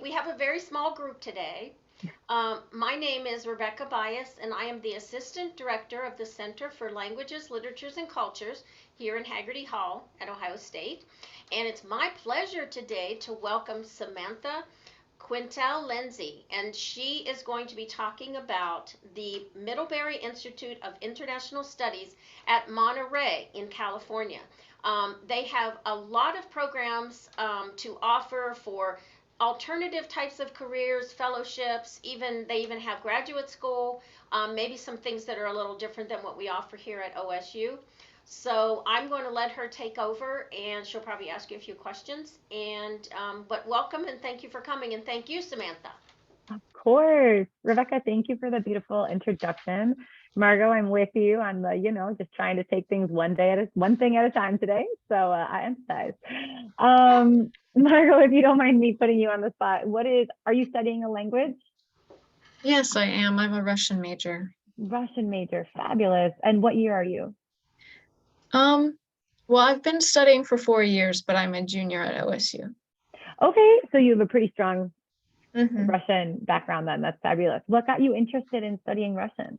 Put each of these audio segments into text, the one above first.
we have a very small group today. My name is Rebecca Bias, and I am the Assistant Director of the Center for Languages, Literatures, and Cultures here in Haggerty Hall at Ohio State. And it's my pleasure today to welcome Samantha Quintell-Lenzi, and she is going to be talking about the Middlebury Institute of International Studies at Monterey in California. They have a lot of programs to offer for alternative types of careers, fellowships, they even have graduate school, maybe some things that are a little different than what we offer here at OSU. So I'm going to let her take over, and she'll probably ask you a few questions. But welcome and thank you for coming, and thank you, Samantha. Of course. Rebecca, thank you for the beautiful introduction. Margot, I'm with you on the, just trying to take things one thing at a time today. So I empathize. Margot, if you don't mind me putting you on the spot, are you studying a language? Yes, I am. I'm a Russian major. Russian major, fabulous. And what year are you? Well, I've been studying for 4 years, but I'm a junior at OSU. Okay, so you have a pretty strong Russian background then. That's fabulous. What got you interested in studying Russian?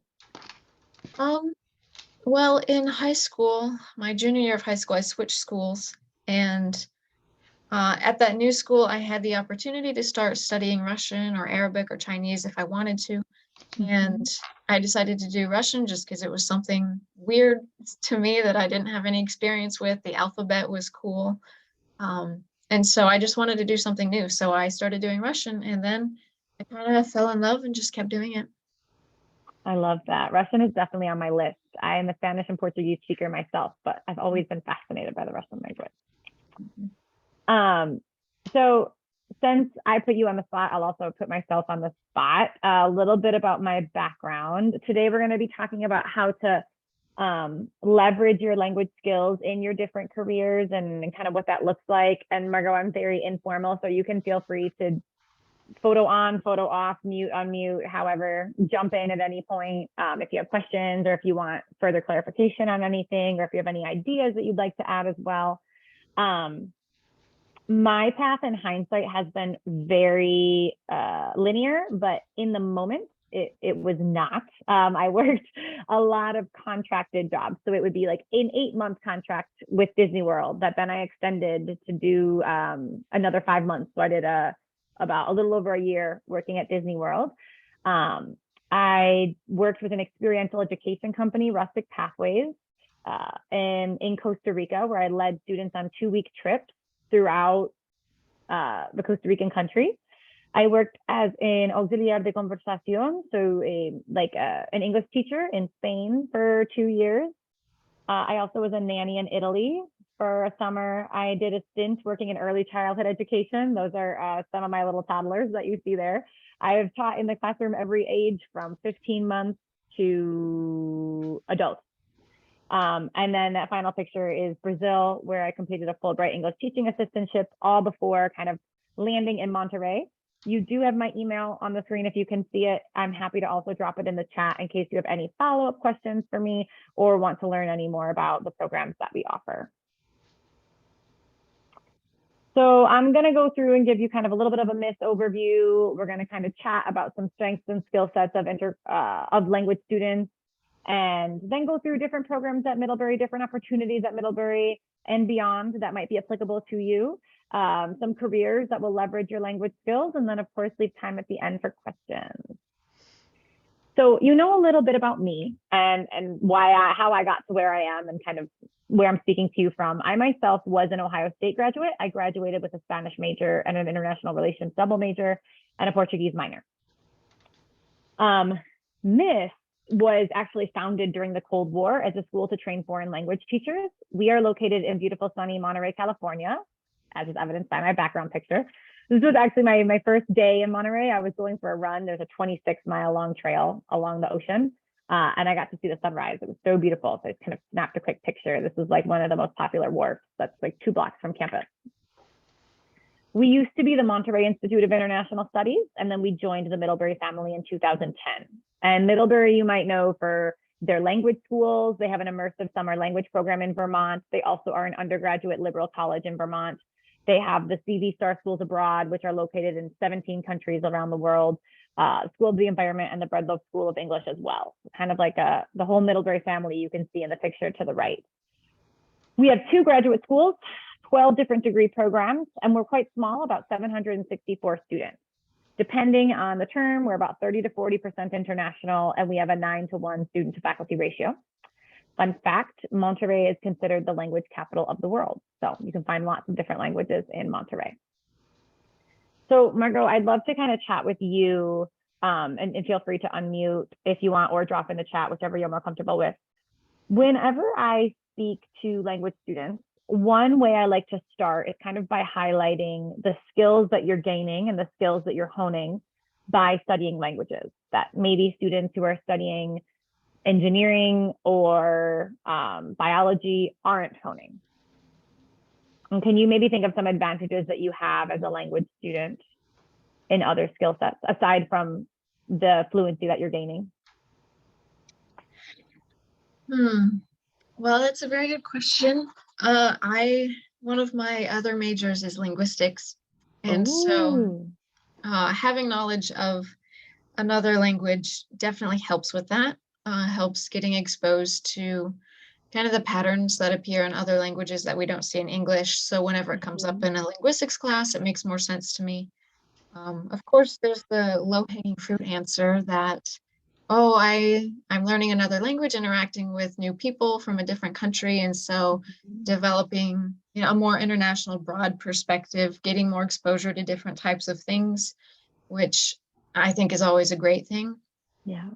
Well, in high school, my junior year of high school, I switched schools, and at that new school, I had the opportunity to start studying Russian or Arabic or Chinese if I wanted to. And I decided to do Russian just because it was something weird to me that I didn't have any experience with. The alphabet was cool. And so I just wanted to do something new. So I started doing Russian, and then I kind of fell in love and just kept doing it. I love that. Russian is definitely on my list. I am a Spanish and Portuguese speaker myself, but I've always been fascinated by the Russian language. So since I put you on the spot, I'll also put myself on the spot. A little bit about my background. Today, we're going to be talking about how to leverage your language skills in your different careers and kind of what that looks like. And Margot, I'm very informal, so you can feel free to photo on, photo off, mute, unmute, however, jump in at any point if you have questions or if you want further clarification on anything or if you have any ideas that you'd like to add as well. My path in hindsight has been very linear, but in the moment, it was not. I worked a lot of contracted jobs. So it would be like an 8-month contract with Disney World that then I extended to do another 5 months. So I did about a little over a year working at Disney World. I worked with an experiential education company, Rustic Pathways, in Costa Rica, where I led students on 2-week trips throughout the Costa Rican country. I worked as an auxiliar de conversación, so an English teacher in Spain for 2 years. I also was a nanny in Italy for a summer. I did a stint working in early childhood education. Those are some of my little toddlers that you see there. I have taught in the classroom every age from 15 months to adults. And then that final picture is Brazil, where I completed a Fulbright English teaching assistantship, all before kind of landing in Monterey. You do have my email on the screen if you can see it. I'm happy to also drop it in the chat in case you have any follow-up questions for me or want to learn any more about the programs that we offer. So I'm going to go through and give you kind of a little bit of a myth overview. We're going to kind of chat about some strengths and skill sets of language students, and then go through different programs at Middlebury, different opportunities at Middlebury and beyond that might be applicable to you, some careers that will leverage your language skills, and then of course leave time at the end for questions. So you know a little bit about me and how I got to where I am and kind of where I'm speaking to you from. I myself was an Ohio State graduate. I graduated with a Spanish major and an international relations double major and a Portuguese minor. MISS was actually founded during the Cold War as a school to train foreign language teachers. We are located in beautiful, sunny Monterey, California, as is evidenced by my background picture. This was actually my first day in Monterey. I was going for a run. There's a 26-mile long trail along the ocean, and I got to see the sunrise. It was so beautiful. So I kind of snapped a quick picture. This was like one of the most popular wharfs that's like 2 blocks from campus. We used to be the Monterey Institute of International Studies, and then we joined the Middlebury family in 2010. And Middlebury, you might know for their language schools. They have an immersive summer language program in Vermont. They also are an undergraduate liberal college in Vermont. They have the CV Star Schools Abroad, which are located in 17 countries around the world, School of the Environment, and the Breadloaf School of English as well. Kind of like the whole Middlebury family you can see in the picture to the right. We have 2 graduate schools, 12 different degree programs, and we're quite small, about 764 students. Depending on the term, we're about 30 to 40% international, and we have a 9-to-1 student to faculty ratio. Fun fact, Monterey is considered the language capital of the world. So you can find lots of different languages in Monterey. So Margot, I'd love to kind of chat with you, and feel free to unmute if you want, or drop in the chat, whichever you're more comfortable with. Whenever I speak to language students, one way I like to start is kind of by highlighting the skills that you're gaining and the skills that you're honing by studying languages that maybe students who are studying engineering or biology aren't honing. And can you maybe think of some advantages that you have as a language student in other skill sets aside from the fluency that you're gaining? Well, that's a very good question. One of my other majors is linguistics. And so having knowledge of another language definitely helps with that, helps getting exposed to kind of the patterns that appear in other languages that we don't see in English. So whenever it comes up in a linguistics class, it makes more sense to me. Of course, there's the low-hanging fruit answer that, oh, I'm learning another language, interacting with new people from a different country. And so developing, a more international, broad perspective, getting more exposure to different types of things, which I think is always a great thing. Yeah.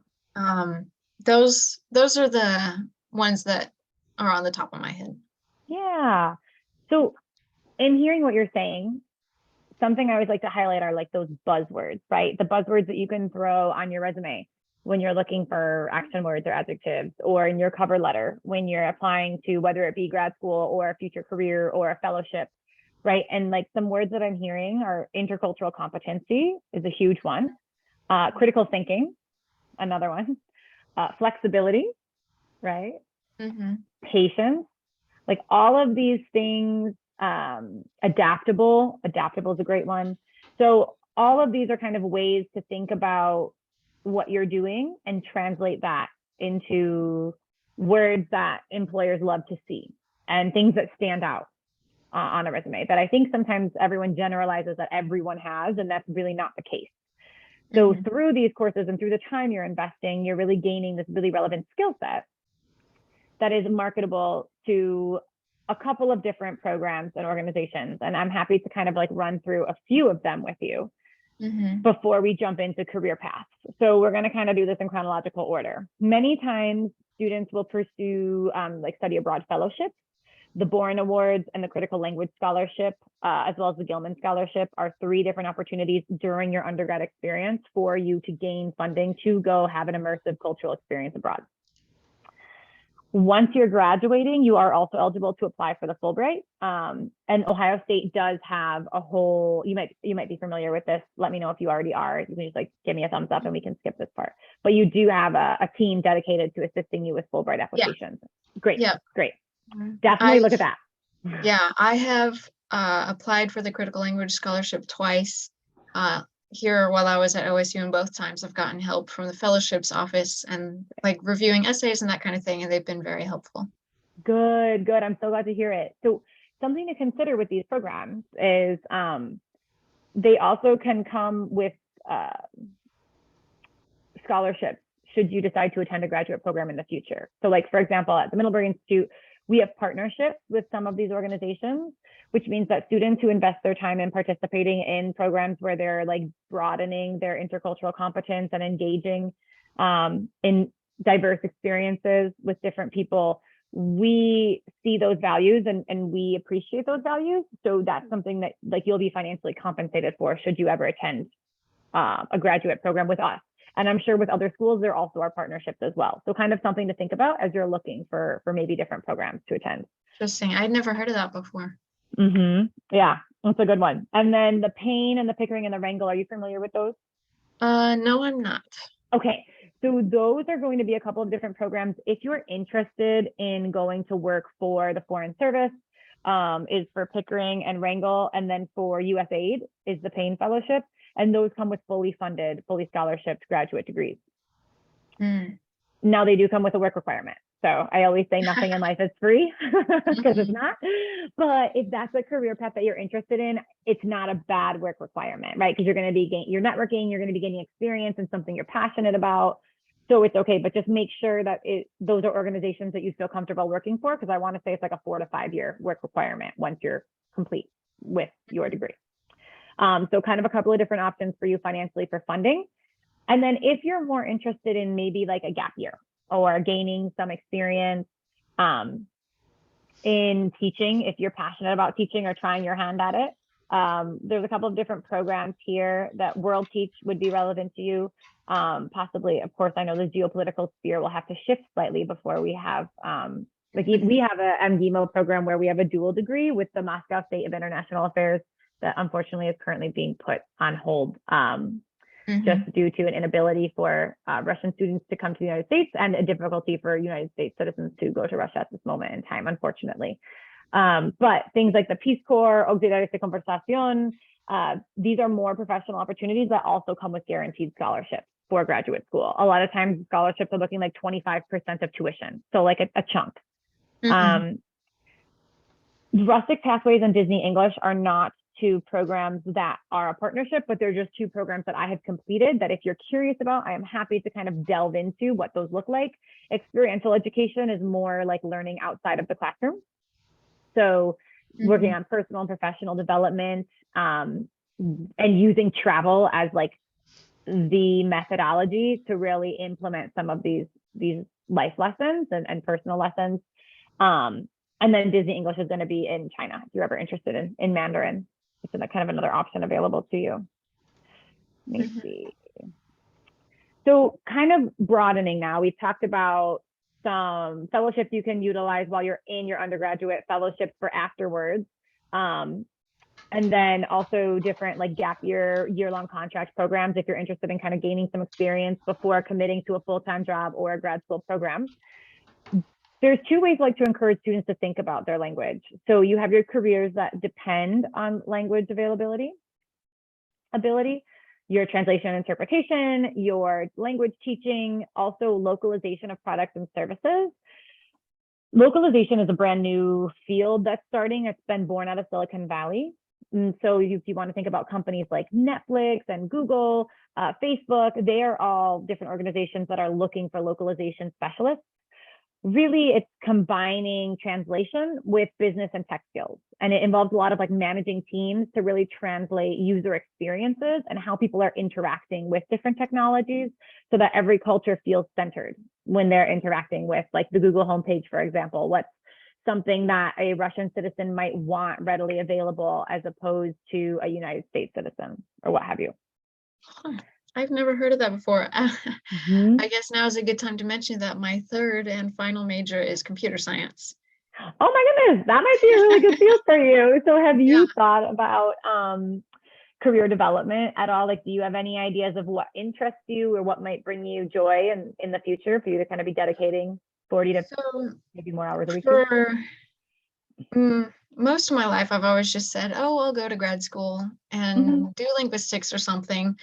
Those are the ones that are on the top of my head. Yeah. So in hearing what you're saying, something I always like to highlight are like those buzzwords, right? The buzzwords that you can throw on your resume when you're looking for action words or adjectives, or in your cover letter when you're applying to whether it be grad school or a future career or a fellowship, right? And like some words that I'm hearing are intercultural competency is a huge one. Critical thinking, another one. Flexibility, right? Patience, like all of these things. Adaptable is a great one. So all of these are kind of ways to think about what you're doing and translate that into words that employers love to see and things that stand out on a resume that I think sometimes everyone generalizes that everyone has, and that's really not the case. So through these courses and through the time you're investing, you're really gaining this really relevant skill set that is marketable to a couple of different programs and organizations. And I'm happy to kind of like run through a few of them with you before we jump into career paths. So we're going to kind of do this in chronological order. Many times students will pursue like study abroad fellowships. The Bourne Awards and the Critical Language Scholarship, as well as the Gilman Scholarship, are 3 different opportunities during your undergrad experience for you to gain funding to go have an immersive cultural experience abroad. Once you're graduating, you are also eligible to apply for the Fulbright. And Ohio State does have a whole, you might be familiar with this. Let me know if you already are. You can just like give me a thumbs up and we can skip this part. But you do have a team dedicated to assisting you with Fulbright applications. Yeah. Great, great. Definitely look at that. Yeah, I have applied for the Critical Language Scholarship twice. Here while I was at OSU, and both times I've gotten help from the fellowships office and like reviewing essays and that kind of thing, and they've been very helpful. Good. I'm so glad to hear it. So something to consider with these programs is they also can come with scholarships should you decide to attend a graduate program in the future. So like, for example, at the Middlebury Institute, we have partnerships with some of these organizations, which means that students who invest their time in participating in programs where they're like broadening their intercultural competence and engaging in diverse experiences with different people, we see those values and we appreciate those values. So that's something that like you'll be financially compensated for should you ever attend a graduate program with us. And I'm sure with other schools, there also are partnerships as well. So kind of something to think about as you're looking for maybe different programs to attend. Interesting. I'd never heard of that before. Yeah, that's a good one. And then the Payne and the Pickering and the Wrangell, are you familiar with those? No, I'm not. Okay, so those are going to be a couple of different programs. If you're interested in going to work for the Foreign Service is for Pickering and Wrangell, and then for USAID is the Payne Fellowship, and those come with fully funded, fully scholarshiped graduate degrees. Now they do come with a work requirement. So I always say nothing in life is free because it's not. But if that's a career path that you're interested in, it's not a bad work requirement, right? Because you're going to be you're networking, you're going to be gaining experience in something you're passionate about. So it's okay, but just make sure that those are organizations that you feel comfortable working for, because I want to say it's like a 4 to 5 year work requirement once you're complete with your degree. So kind of a couple of different options for you financially for funding. And then if you're more interested in maybe like a gap year or gaining some experience in teaching, if you're passionate about teaching or trying your hand at it, there's a couple of different programs here that World Teach would be relevant to you. Possibly, of course, I know the geopolitical sphere will have to shift slightly before we have, we have a MGIMO program where we have a dual degree with the Moscow State of International Affairs that unfortunately is currently being put on hold just due to an inability for Russian students to come to the United States and a difficulty for United States citizens to go to Russia at this moment in time, unfortunately. But things like the Peace Corps, Auxiliares de Conversación, these are more professional opportunities that also come with guaranteed scholarships for graduate school. A lot of times scholarships are looking like 25% of tuition, so like a chunk. Rustic Pathways and Disney English are not two programs that are a partnership, but they're just two programs that I have completed that if you're curious about, I am happy to kind of delve into what those look like. Experiential education is more like learning outside of the classroom. So working on personal and professional development and using travel as like the methodology to really implement some of these life lessons and personal lessons. And then Disney English is going to be in China if you're ever interested in Mandarin. It's kind of another option available to you. Let me see. So kind of broadening now, we've talked about some fellowships you can utilize while you're in your undergraduate, fellowships for afterwards. And then also different like gap year-long contract programs if you're interested in kind of gaining some experience before committing to a full-time job or a grad school program. There's two ways I like to encourage students to think about their language. So you have your careers that depend on language ability, your translation and interpretation, your language teaching, also localization of products and services. Localization is a brand new field that's starting. It's been born out of Silicon Valley. And so if you want to think about companies like Netflix and Google, Facebook, they are all different organizations that are looking for localization specialists. Really, it's combining translation with business and tech skills. And it involves a lot of like managing teams to really translate user experiences and how people are interacting with different technologies so that every culture feels centered when they're interacting with like the Google homepage, for example. What's something that a Russian citizen might want readily available as opposed to a United States citizen or what have you. I've never heard of that before. I guess now is a good time to mention that my third and final major is computer science. Oh my goodness, that might be a really good field for you. So have you thought about career development at all? Like, do you have any ideas of what interests you or what might bring you joy in the future for you to kind of be dedicating 40 to maybe more hours a week? For most of my life, I've always just said, oh, I'll go to grad school and do linguistics or something.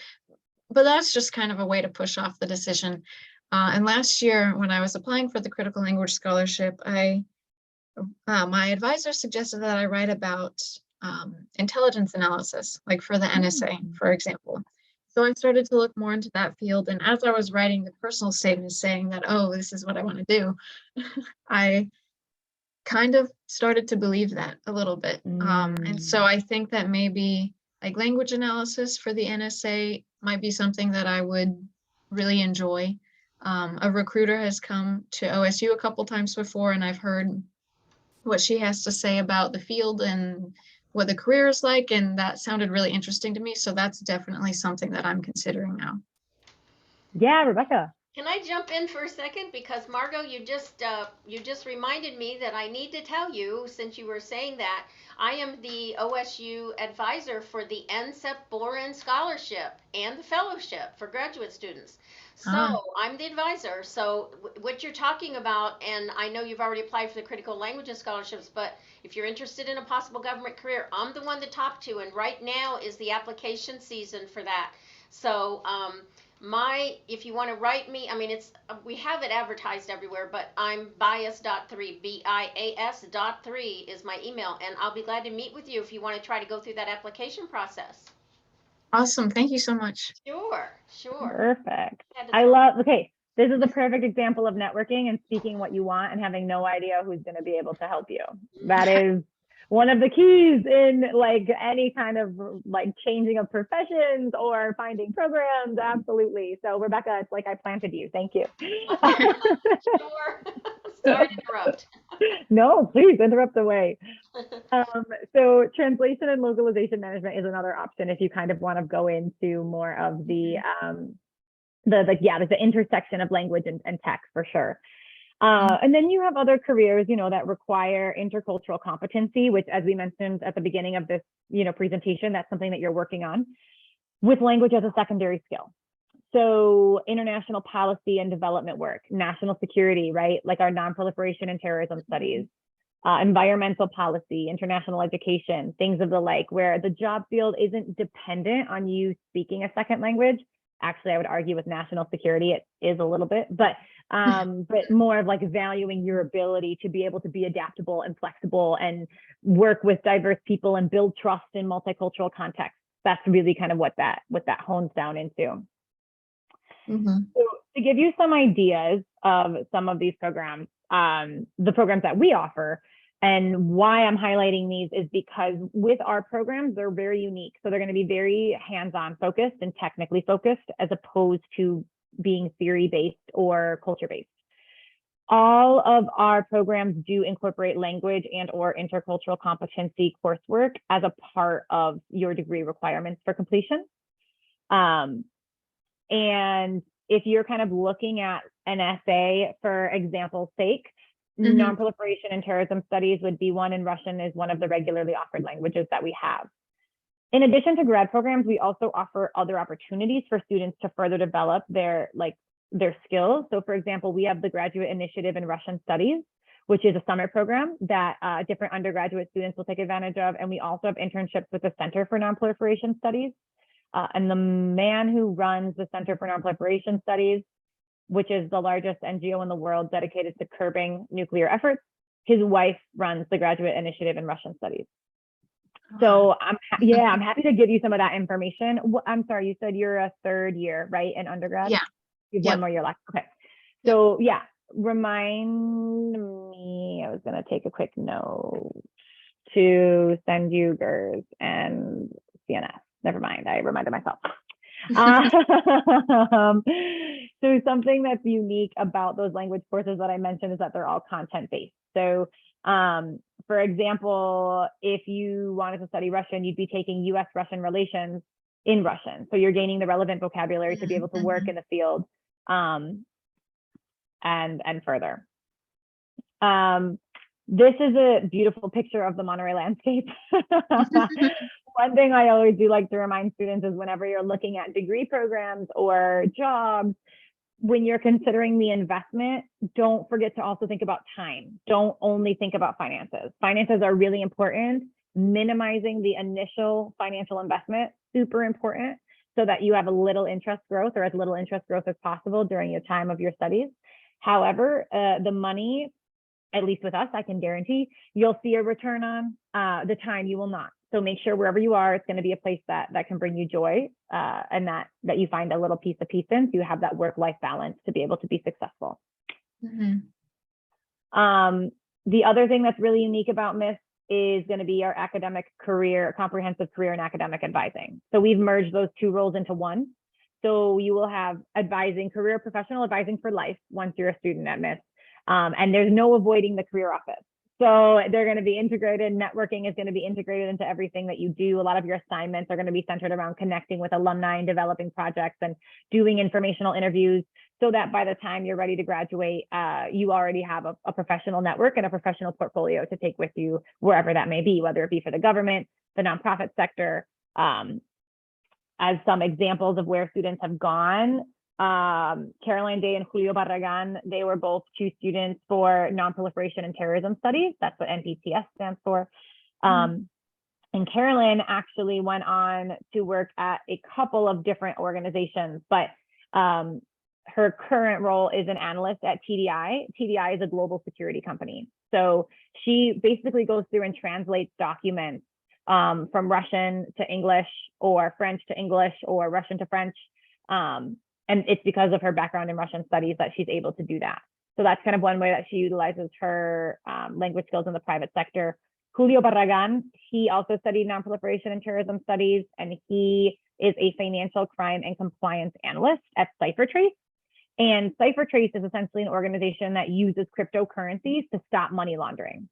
But that's just kind of a way to push off the decision. And last year, when I was applying for the critical language scholarship, my advisor suggested that I write about intelligence analysis, like for the NSA, for example. So I started to look more into that field. And as I was writing the personal statement saying that, oh, this is what I want to do, I kind of started to believe that a little bit. And so I think that maybe like language analysis for the NSA might be something that I would really enjoy. A recruiter has come to OSU a couple times before, and I've heard what she has to say about the field and what the career is like, and that sounded really interesting to me. So that's definitely something that I'm considering now. Yeah, Rebecca. Can I jump in for a second? Because Margot, you just reminded me that I need to tell you, since you were saying that, I am the OSU advisor for the NSEP Bourne Scholarship and the Fellowship for graduate students. Ah, So I'm the advisor. So what you're talking about, and I know you've already applied for the critical languages scholarships, but if you're interested in a possible government career, I'm the one to talk to. And right now is the application season for that. So if you want to write me, I mean, we have it advertised everywhere, but I'm bias.3, BIAS.3 is my email, and I'll be glad to meet with you if you want to try to go through that application process. awesome. Thank you so much. Sure, sure. Perfect. Had to I throw- love, okay, this is a perfect example of networking and speaking what you want and having no idea who's going to be able to help you. That is one of the keys in like any kind of like changing of professions or finding programs. Absolutely. So Rebecca, it's like I planted you. Thank you. Sure. Sorry to interrupt. No, please interrupt away. So translation and localization management is another option if you kind of want to go into more of the intersection of language and tech for sure. And then you have other careers, that require intercultural competency, which, as we mentioned at the beginning of this, presentation, that's something that you're working on with language as a secondary skill. So international policy and development work, national security, right? Like our non-proliferation and terrorism studies, environmental policy, international education, things of the like, where the job field isn't dependent on you speaking a second language. Actually, I would argue with national security, it is a little bit, but more of like valuing your ability to be able to be adaptable and flexible and work with diverse people and build trust in multicultural contexts. That's really kind of what that hones down into. So to give you some ideas of some of these programs, the programs that we offer, and why I'm highlighting these is because with our programs, they're very unique. So they're going to be very hands-on focused and technically focused as opposed to being theory-based or culture-based. All of our programs do incorporate language and or intercultural competency coursework as a part of your degree requirements for completion. And if you're kind of looking at an essay for example's sake, non-proliferation and terrorism studies would be one, and Russian is one of the regularly offered languages that we have. In addition to grad programs, we also offer other opportunities for students to further develop their skills. So for example, we have the Graduate Initiative in Russian Studies, which is a summer program that different undergraduate students will take advantage of. And we also have internships with the Center for Non-Proliferation Studies. And the man who runs the Center for Non-Proliferation Studies, which is the largest NGO in the world dedicated to curbing nuclear efforts, his wife runs the Graduate Initiative in Russian Studies. So I'm happy to give you some of that information. I'm sorry, you said you're a third year, right, in undergrad? Yeah. You have one more year left. Okay. So yeah, remind me, I was going to take a quick note to send you GERS and CNS. Never mind, I reminded myself. So something that's unique about those language courses that I mentioned is that they're all content-based. So for example, if you wanted to study Russian, you'd be taking US-Russian relations in Russian. So you're gaining the relevant vocabulary to be able to work in the field and further. This is a beautiful picture of the Monterey landscape. One thing I always do like to remind students is whenever you're looking at degree programs or jobs, when you're considering the investment, don't forget to also think about time. Don't only think about finances. Finances are really important. Minimizing the initial financial investment, super important, so that you have a little interest growth or as little interest growth as possible during your time of your studies. However, the money, at least with us, I can guarantee you'll see a return on. The time you will not. So make sure wherever you are, it's going to be a place that can bring you joy and that you find a little piece of peace in, so you have that work-life balance to be able to be successful. The other thing that's really unique about MIS is going to be our academic career, comprehensive career and academic advising. So we've merged those two roles into one. So you will have advising, career professional advising for life once you're a student at MIS. And there's no avoiding the career office. So they're going to be integrated. Networking is going to be integrated into everything that you do. A lot of your assignments are going to be centered around connecting with alumni and developing projects and doing informational interviews. so that by the time you're ready to graduate, you already have a professional network and a professional portfolio to take with you wherever that may be, whether it be for the government, the nonprofit sector. As some examples of where students have gone, Caroline Day and Julio Barragan, they were both 2 students for nonproliferation and terrorism studies. That's what NPTS stands for. And Carolyn actually went on to work at a couple of different organizations, but her current role is an analyst at TDI. TDI is a global security company. So she basically goes through and translates documents from Russian to English or French to English or Russian to French. And it's because of her background in Russian studies that she's able to do that. So that's kind of one way that she utilizes her language skills in the private sector. Julio Barragan, he also studied nonproliferation and terrorism studies, and he is a financial crime and compliance analyst at CipherTrace. And CipherTrace is essentially an organization that uses cryptocurrencies to stop money laundering.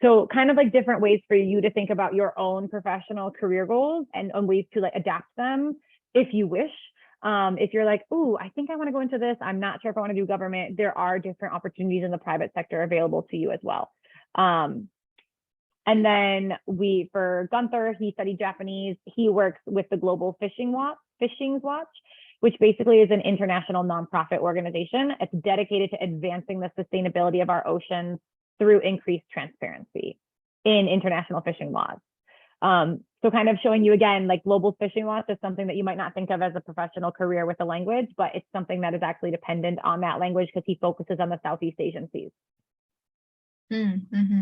So kind of like different ways for you to think about your own professional career goals and ways to like adapt them if you wish. If you're like, ooh, I think I want to go into this, I'm not sure if I want to do government, there are different opportunities in the private sector available to you as well. And then for Gunther, he studied Japanese. He works with the Global Fishing Watch, which basically is an international nonprofit organization. It's dedicated to advancing the sustainability of our oceans through increased transparency in international fishing laws. So kind of showing you again, like Global Fishing Watch is something that you might not think of as a professional career with a language, but it's something that is actually dependent on that language because he focuses on the Southeast Asian seas. Mm-hmm.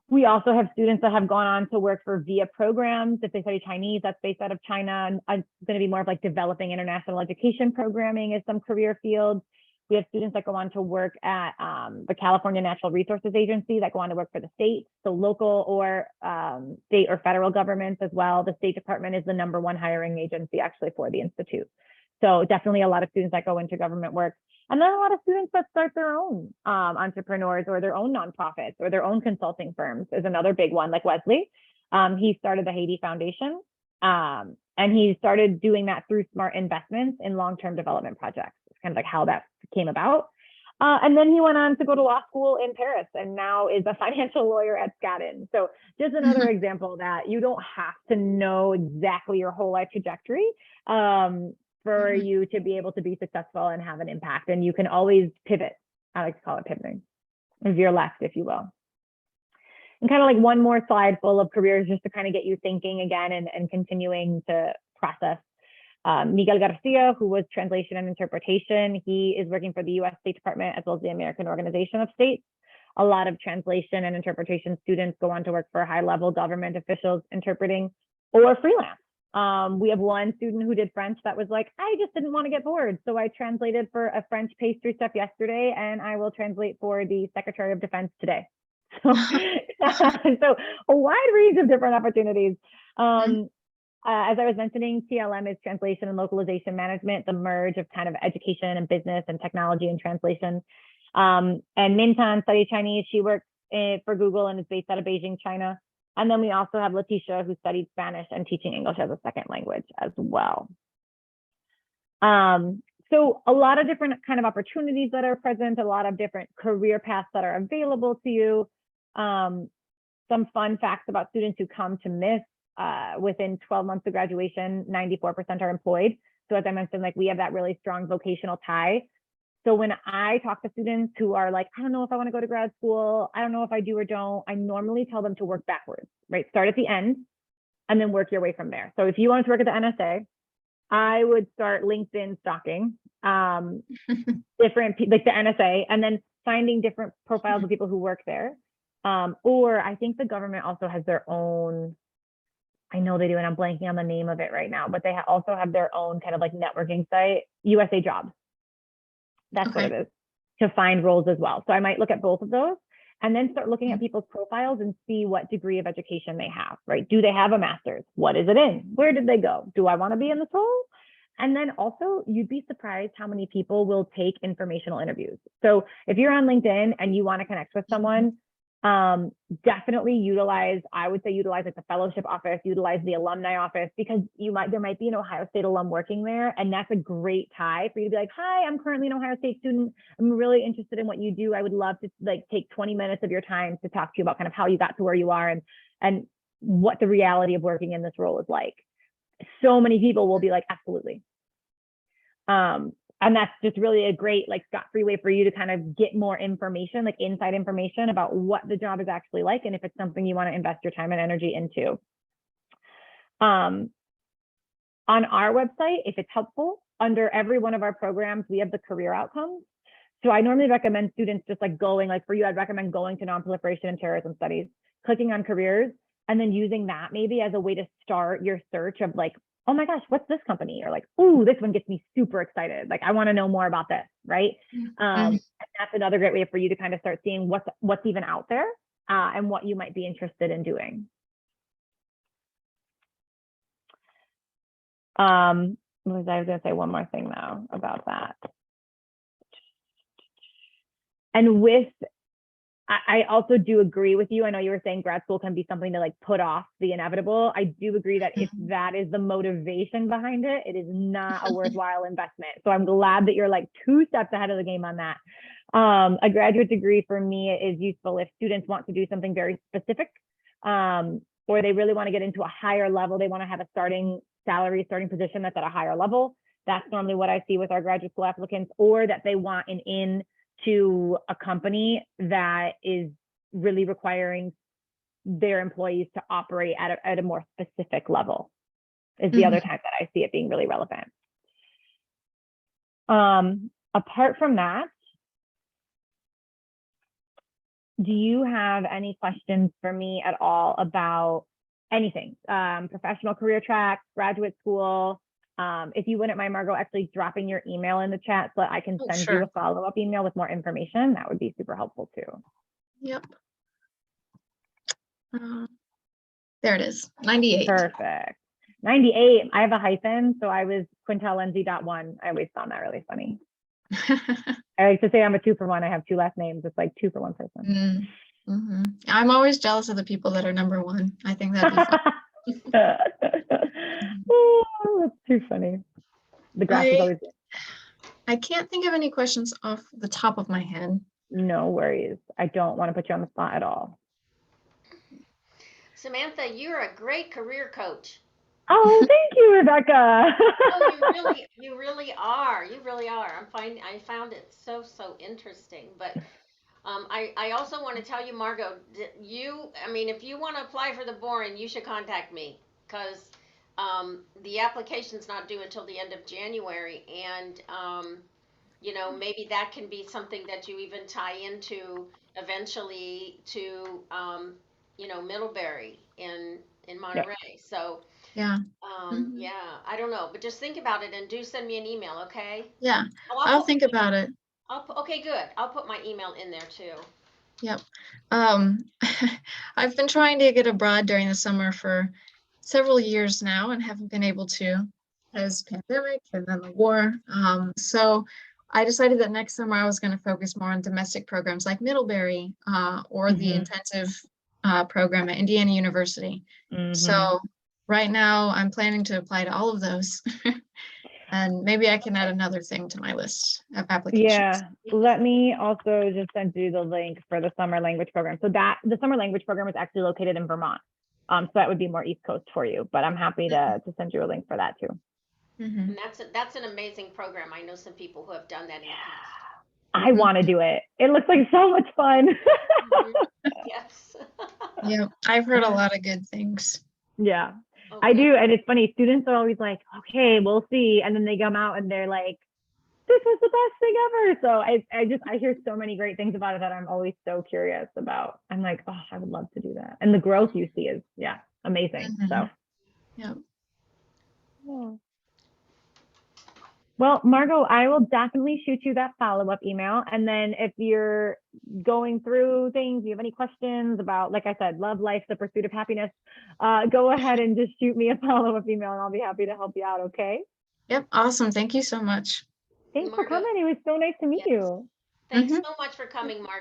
We also have students that have gone on to work for VIA programs. If they study Chinese, that's based out of China. And it's going to be more of like developing international education programming as some career fields. We have students that go on to work at the California Natural Resources Agency that go on to work for the state, so local or state or federal governments as well. The State Department is the #1 hiring agency actually for the Institute. So definitely a lot of students that go into government work. And then a lot of students that start their own entrepreneurs or their own nonprofits or their own consulting firms is another big one, like Wesley. He started the Haiti Foundation, and he started doing that through smart investments in long-term development projects. It's kind of like how that came about. And then he went on to go to law school in Paris and now is a financial lawyer at Skadden. So just another example that you don't have to know exactly your whole life trajectory for you to be able to be successful and have an impact. And you can always pivot. I like to call it pivoting, veer left, if you will. And kind of like one more slide full of careers just to kind of get you thinking again and continuing to process. Miguel Garcia, who was translation and interpretation, he is working for the U.S. State Department as well as the American Organization of States. A lot of translation and interpretation students go on to work for high-level government officials interpreting or freelance. We have one student who did French that was like, I just didn't want to get bored. So I translated for a French pastry chef yesterday, and I will translate for the Secretary of Defense today. So, so a wide range of different opportunities. As I was mentioning, TLM is translation and localization management, the merge of kind of education and business and technology and translation. And Mintan studied Chinese. She works for Google and is based out of Beijing, China. And then we also have Leticia, who studied Spanish and teaching English as a second language as well. So a lot of different kind of opportunities that are present, a lot of different career paths that are available to you. Some fun facts about students who come to MISS. Within 12 months of graduation, 94% are employed. So as I mentioned, like we have that really strong vocational tie. So when I talk to students who are like, I don't know if I want to go to grad school, I don't know if I do or don't, I normally tell them to work backwards, right? Start at the end and then work your way from there. So if you wanted to work at the NSA, I would start LinkedIn stalking different, like the NSA, and then finding different profiles of people who work there. Or I think the government also has their own, I know they do, and I'm blanking on the name of it right now, but they also have their own kind of like networking site, USA Jobs. That's what it is, to find roles as well. So I might look at both of those and then start looking at people's profiles and see what degree of education they have, right? Do they have a master's? What is it in? Where did they go? Do I want to be in this role? And then also, you'd be surprised how many people will take informational interviews. So if you're on LinkedIn and you want to connect with someone, Definitely utilize, I would say utilize like the fellowship office, utilize the alumni office, because there might be an Ohio State alum working there. And that's a great tie for you to be like, hi, I'm currently an Ohio State student. I'm really interested in what you do. I would love to like take 20 minutes of your time to talk to you about kind of how you got to where you are and what the reality of working in this role is like. So many people will be like, absolutely. And that's just really a great like scot-free way for you to kind of get more information, like inside information about what the job is actually like, and if it's something you want to invest your time and energy into. On our website, if it's helpful, under every one of our programs, we have the career outcomes. So I normally recommend students just like going, like for you, I'd recommend going to nonproliferation and terrorism studies, clicking on careers, and then using that maybe as a way to start your search of like, oh my gosh, what's this company? Or like, ooh, this one gets me super excited. Like, I want to know more about this, right? And that's another great way for you to kind of start seeing what's even out there and what you might be interested in doing. I was going to say one more thing though about that. And I also do agree with you. I know you were saying grad school can be something to like put off the inevitable. I do agree that if that is the motivation behind it, it is not a worthwhile investment. So I'm glad that you're like 2 steps ahead of the game on that. A graduate degree for me is useful if students want to do something very specific, or they really want to get into a higher level. They want to have a starting salary, starting position that's at a higher level. That's normally what I see with our graduate school applicants, or that they want an in to a company that is really requiring their employees to operate at a more specific level is the other time that I see it being really relevant. Apart from that, do you have any questions for me at all about anything? Professional career tracks, graduate school? If you wouldn't mind, Margot, actually dropping your email in the chat so that I can send you a follow-up email with more information, that would be super helpful too. Yep. There it is, 98. Perfect. 98. I have a hyphen, so I was Quintell-Lenzi.1. I always found that really funny. I like to say I'm a 2-for-1. I have 2 last names. It's like 2 for 1 person. I'm always jealous of the people that are number 1. I think that'd be fun. Oh, that's too funny. The graph is always good. I can't think of any questions off the top of my head. No worries. I don't want to put you on the spot at all. Samantha, you're a great career coach. Oh, thank you, Rebecca. Oh, you really are. You really are. I found it so interesting. But I also want to tell you, Margot, if you want to apply for the Bourne, you should contact me, because the application's not due until the end of January, and maybe that can be something that you even tie into eventually to Middlebury in Monterey. Yep. So yeah. Yeah, I don't know, but just think about it and do send me an email, okay? Yeah, I'll think about it. Okay, good. I'll put my email in there too. Yep. I've been trying to get abroad during the summer for several years now and haven't been able to, as pandemic and then the war. So I decided that next summer I was going to focus more on domestic programs like Middlebury or the intensive program at Indiana University. So right now I'm planning to apply to all of those. And maybe I can add another thing to my list of applications. Yeah, let me also just send you the link for the summer language program. So the summer language program is actually located in Vermont. So that would be more East Coast for you, but I'm happy to send you a link for that too. And that's an amazing program. I know some people who have done that in the past. I want to do it. It looks like so much fun. Yes. Yeah, I've heard a lot of good things. Yeah. Okay. I do. And it's funny, students are always like, okay, we'll see. And then they come out and they're like, this was the best thing ever. So I hear so many great things about it that I'm always so curious about. I'm like, oh, I would love to do that. And the growth you see is, amazing. So, yeah. Well, Margot, I will definitely shoot you that follow-up email. And then if you're going through things, you have any questions about, like I said, love, life, the pursuit of happiness, go ahead and just shoot me a follow-up email and I'll be happy to help you out, okay? Yep, awesome. Thank you so much. Thanks for coming. It was so nice to meet you. Thanks so much for coming, Margot.